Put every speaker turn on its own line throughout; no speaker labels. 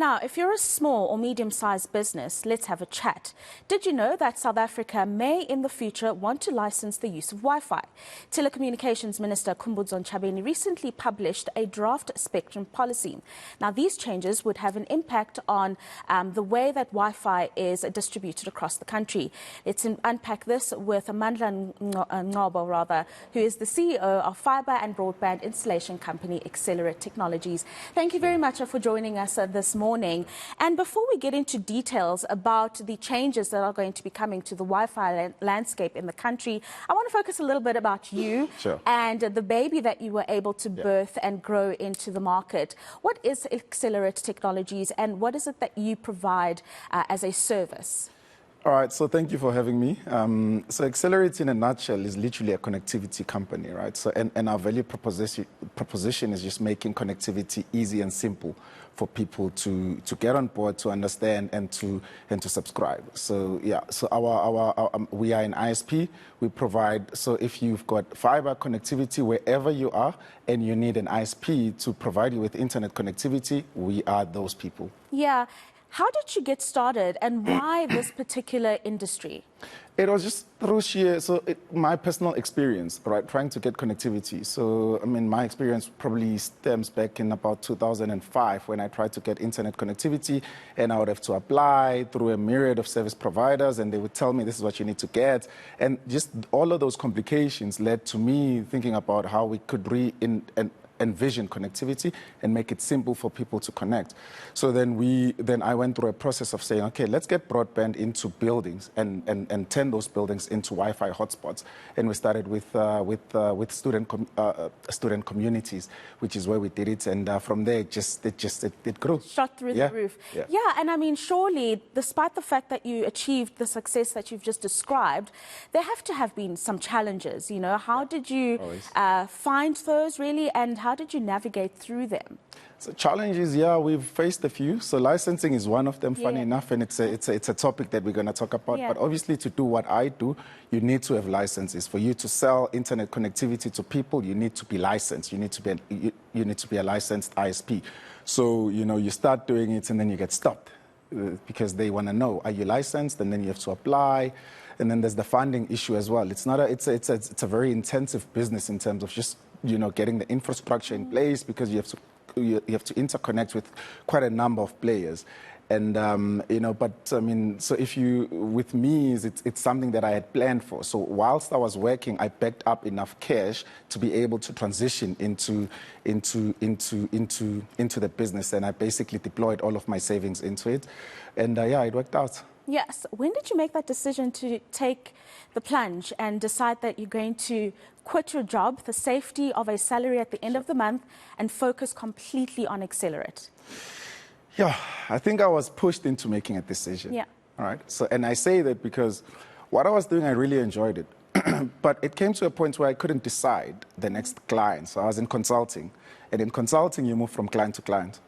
Now, if you're a small or medium-sized business, let's have a chat. Did you know that South Africa may in the future want to license the use of Wi-Fi? Telecommunications Minister Khumbudzo Ntshavheni recently published a draft spectrum policy. Now, these changes would have an impact on the way that Wi-Fi is distributed across the country. Let's unpack this with Mandla Ngcobo, who is the CEO of fibre and broadband installation company Accelerit Technologies. Thank you very much for joining us this morning. And before we get into details about the changes that are going to be coming to the Wi-Fi landscape in the country, I want to focus a little bit about you and the baby that you were able to birth and grow into the market. What is Accelerit Technologies and what is it that you provide as a service?
All right, so thank you for having me. So Accelerit, in a nutshell, is literally a connectivity company, right? So, and our value proposition is just making connectivity easy and simple for people to get on board, to understand, and to subscribe. So yeah, so we are an ISP. We provide. So if you've got fiber connectivity wherever you are, and you need an ISP to provide you with internet connectivity, we are those people.
Yeah. How did you get started and why this particular industry?
It was just through my personal experience, right, trying to get connectivity. So, I mean, my experience probably stems back in about 2005 when I tried to get internet connectivity, and I would have to apply through a myriad of service providers, and they would tell me this is what you need to get. And just all of those complications led to me thinking about how we could envision connectivity and make it simple for people to connect. So then I went through a process of saying, okay, let's get broadband into buildings and turn those buildings into Wi-Fi hotspots. And we started with student communities, which is where we did it. And from there, it grew.
Shot through the roof. Yeah, and I mean, surely, despite the fact that you achieved the success that you've just described, there have to have been some challenges. You know, how did you find those really, and how did you navigate through them?
So challenges, yeah, we've faced a few. So licensing is one of them, funny enough, and it's a topic that we're going to talk about. But obviously, to do what I do, you need to have licenses. For you to sell internet connectivity to people, you need to be licensed. You need to be a licensed ISP. So you start doing it, and then you get stopped because they want to know, are you licensed? And then you have to apply. And then there's the funding issue as well. It's a very intensive business in terms of just getting the infrastructure in place, because you have to interconnect with quite a number of players. And, but I mean, so with me, it's something that I had planned for. So whilst I was working, I backed up enough cash to be able to transition into the business. And I basically deployed all of my savings into it. And it worked out.
Yes. When did you make that decision to take the plunge and decide that you're going to quit your job, the safety of a salary at the end of the month, and focus completely on Accelerit?
Yeah, I think I was pushed into making a decision.
Yeah.
All right. So, and I say that because what I was doing, I really enjoyed it. But it came to a point where I couldn't decide the next client. So I was in consulting. And in consulting, you move from client to client.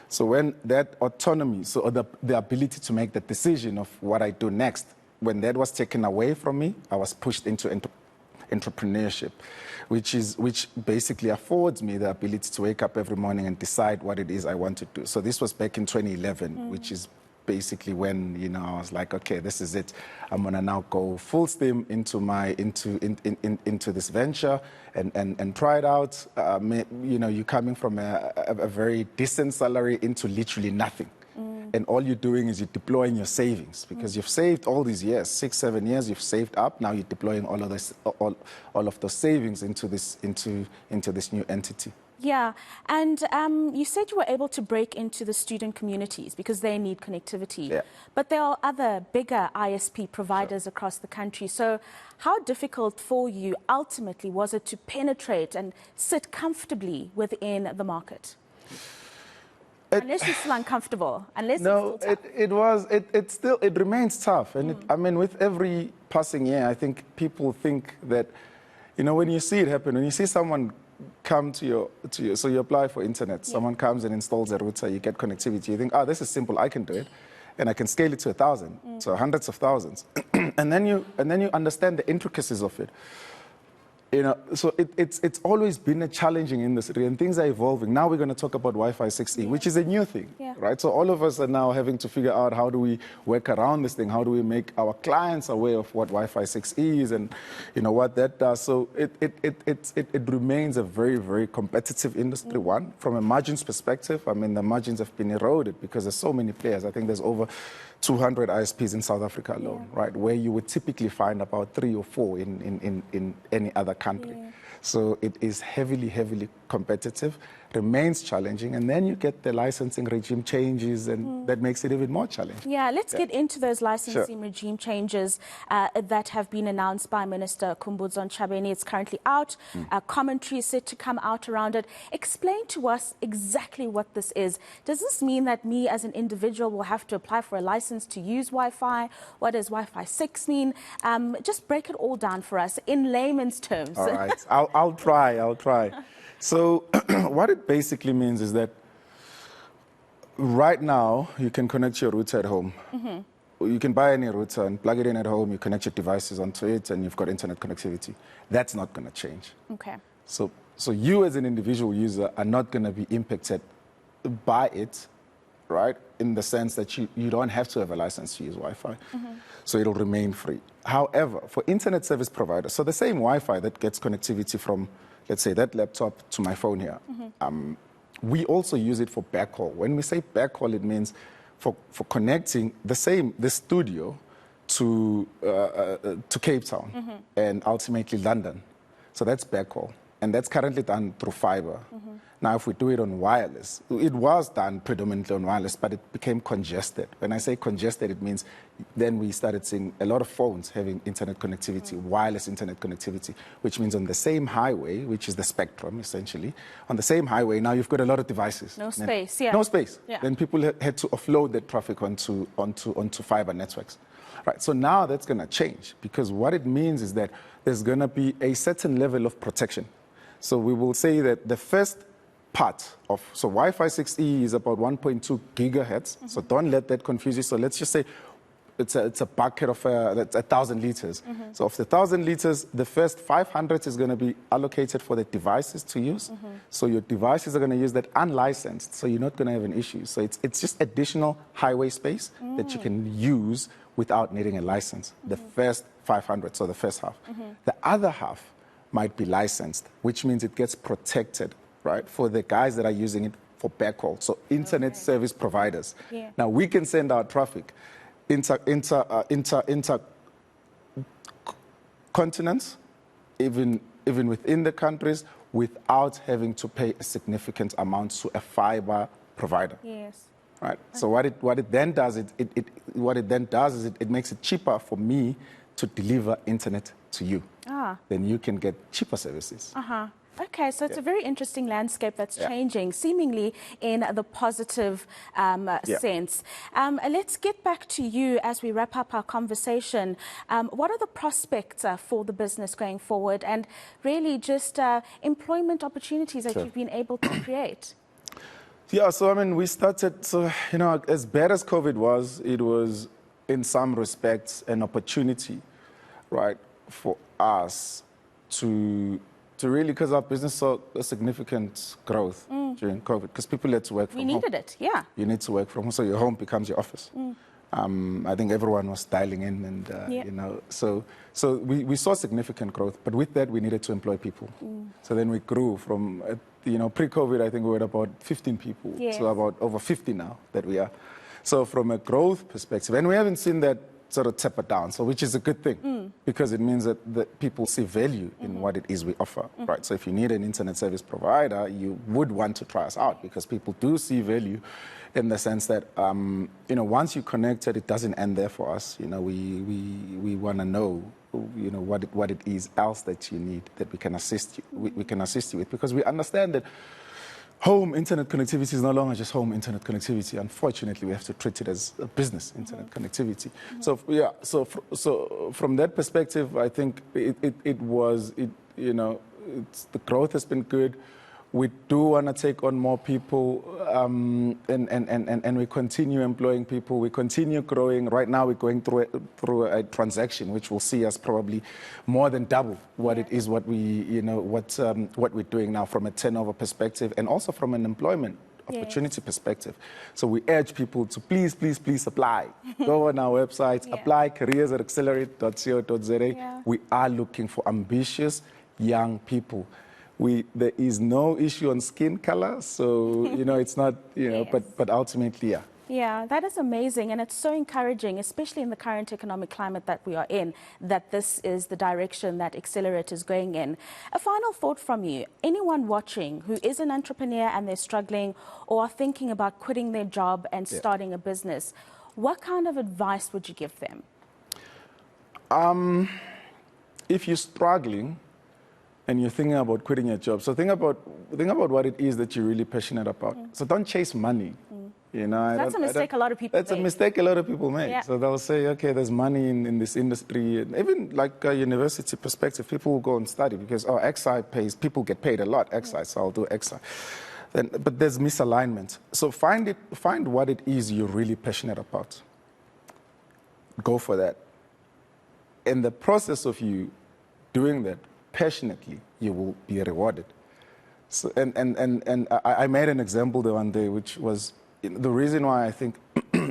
So when that autonomy, so the ability to make the decision of what I do next, when that was taken away from me, I was pushed into entrepreneurship, which basically affords me the ability to wake up every morning and decide what it is I want to do. So this was back in 2011, which is basically when I was like, okay, this is it. I'm gonna now go full steam into this venture and try it out. You're coming from a very decent salary into literally nothing. And all you're doing is you're deploying your savings, because you've saved all these years, 6, 7 years, you've saved up. Now you're deploying all of those savings into this new entity.
Yeah, and you said you were able to break into the student communities because they need connectivity.
Yeah.
But there are other bigger ISP providers across the country. So how difficult for you ultimately was it to penetrate and sit comfortably within the market? Unless you're still uncomfortable,
it remains tough. And I mean, with every passing year, I think people think that, when you see it happen, when you see someone come to you, so you apply for internet, someone comes and installs a router, you get connectivity, you think, this is simple, I can do it. And I can scale it to 1,000, so hundreds of thousands. and then you understand the intricacies of it. You know, so it's always been a challenging industry, and things are evolving. Now we're going to talk about Wi-Fi 6E, which is a new thing, right? So all of us are now having to figure out how do we work around this thing? How do we make our clients aware of what Wi-Fi 6E is and, you know, what that does? So it remains a very, very competitive industry, one. From a margins perspective, I mean, the margins have been eroded because there's so many players. I think there's over 200 ISPs in South Africa alone, right? Where you would typically find about 3 or 4 in any other country. So it is heavily, heavily competitive, remains challenging, and then you get the licensing regime changes, and that makes it even more challenging.
Yeah, let's get into those licensing regime changes that have been announced by Minister Khumbudzo Ntshavheni. It's currently out. Commentary is set to come out around it. Explain to us exactly what this is. Does this mean that me as an individual will have to apply for a license to use Wi-Fi? What does Wi-Fi 6 mean? Just break it all down for us in layman's terms.
All right, I'll try. So what it basically means is that right now you can connect your router at home. You can buy any router and plug it in at home, you connect your devices onto it, and you've got internet connectivity. That's not going to change.
Okay.
So you as an individual user are not going to be impacted by it, right, in the sense that you don't have to have a license to use Wi-Fi. So it'll remain free. However, for internet service providers, so the same Wi-Fi that gets connectivity from, let's say, that laptop to my phone here, we also use it for backhaul. When we say backhaul, it means for connecting the studio to Cape Town and ultimately London. So that's backhaul. And that's currently done through fibre. Now, if we do it on wireless, it was done predominantly on wireless, but it became congested. When I say congested, it means then we started seeing a lot of phones having internet connectivity, wireless internet connectivity, which means on the same highway, which is the spectrum, essentially, on the same highway, now you've got a lot of devices.
No space,
No space.
Yeah.
Then people had to offload that traffic onto fibre networks. Right, so now that's going to change, because what it means is that there's going to be a certain level of protection. So we will say that the first part of, so Wi-Fi 6E is about 1.2 gigahertz. So don't let that confuse you. So let's just say it's a bucket of, that's 1,000 liters. So of the 1,000 liters, the first 500 is going to be allocated for the devices to use. So your devices are going to use that unlicensed. So you're not going to have an issue. So it's just additional highway space that you can use without needing a license. The first 500, so the first half. The other half might be licensed, which means it gets protected, right, for the guys that are using it for backhaul, so internet service providers. Now, we can send our traffic inter continents, even within the countries, without having to pay a significant amount to a fibre provider.
Yes.
Right. So what it then does is it makes it cheaper for me to deliver internet to you. Then you can get cheaper services.
Okay, so it's a very interesting landscape that's changing, seemingly in the positive sense. Let's get back to you as we wrap up our conversation. What are the prospects for the business going forward, and really just employment opportunities that you've been able to create?
Yeah, so I mean, we started, so, you know, as bad as COVID was, it was in some respects an opportunity, right, for us to really, because our business saw a significant growth during COVID, because people had to work from home.
We needed it, yeah.
You need to work from home, so your home becomes your office. I think everyone was dialing in, and you know, so we saw significant growth, but with that we needed to employ people. So then we grew from, you know, pre-COVID, I think we were about 15 people to about over 50 now that we are. So from a growth perspective, and we haven't seen that sort of taper down, so which is a good thing, because it means that people see value in what it is we offer, right? So if you need an internet service provider, you would want to try us out, because people do see value in the sense that, you know, once you're connected, it doesn't end there for us. You know, we want to know, you know, what it is else that you need that we can assist you, we can assist you with, because we understand that home internet connectivity is no longer just home internet connectivity. Unfortunately, we have to treat it as a business internet connectivity. So yeah, so from that perspective, I think you know, the growth has been good. We do want to take on more people, and we continue employing people. We continue growing. Right now, we're going through a transaction which will see us probably more than double what it is, what we're doing now from a turnover perspective, and also from an employment opportunity perspective. So we urge people to please apply. Go on our website, apply careers@accelerit.co.za. We are looking for ambitious young people. There is no issue on skin color, so it's not but ultimately, yeah.
Yeah, that is amazing, and it's so encouraging, especially in the current economic climate that we are in, that this is the direction that Accelerit is going in. A final thought from you. Anyone watching who is an entrepreneur and they're struggling or are thinking about quitting their job and starting a business, what kind of advice would you give them?
If you're struggling and you're thinking about quitting your job, so think about what it is that you're really passionate about. So don't chase money.
That's a mistake a lot of people make.
That's a mistake a lot of people make. Yeah. So they'll say, okay, there's money in this industry. And even like a university perspective, people will go and study because, XI pays, people get paid a lot, XI, so I'll do XI. But there's misalignment. So find what it is you're really passionate about. Go for that. In the process of you doing that passionately, you will be rewarded. So, and I made an example the one day, which was the reason why I think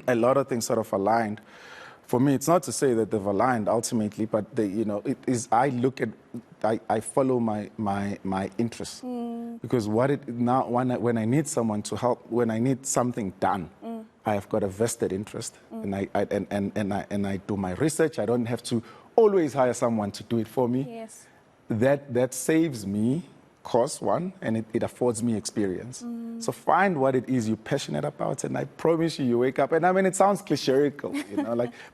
a lot of things sort of aligned. For me, it's not to say that they've aligned ultimately, but it is. I follow my interests because when I need someone to help, when I need something done, I have got a vested interest, and I do my research. I don't have to always hire someone to do it for me.
Yes.
That saves me cost, one, and it affords me experience. So find what it is you're passionate about, and I promise you wake up, and I mean, it sounds clichéical,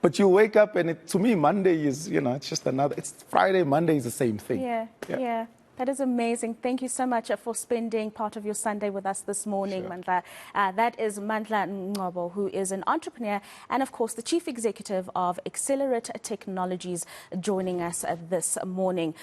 but you wake up, and to me, Monday is, it's just it's Friday, Monday is the same thing.
Yeah. That is amazing. Thank you so much for spending part of your Sunday with us this morning, sure. Mandla. That is Mandla Ngcobo, who is an entrepreneur and, of course, the Chief Executive of Accelerit Technologies, joining us this morning.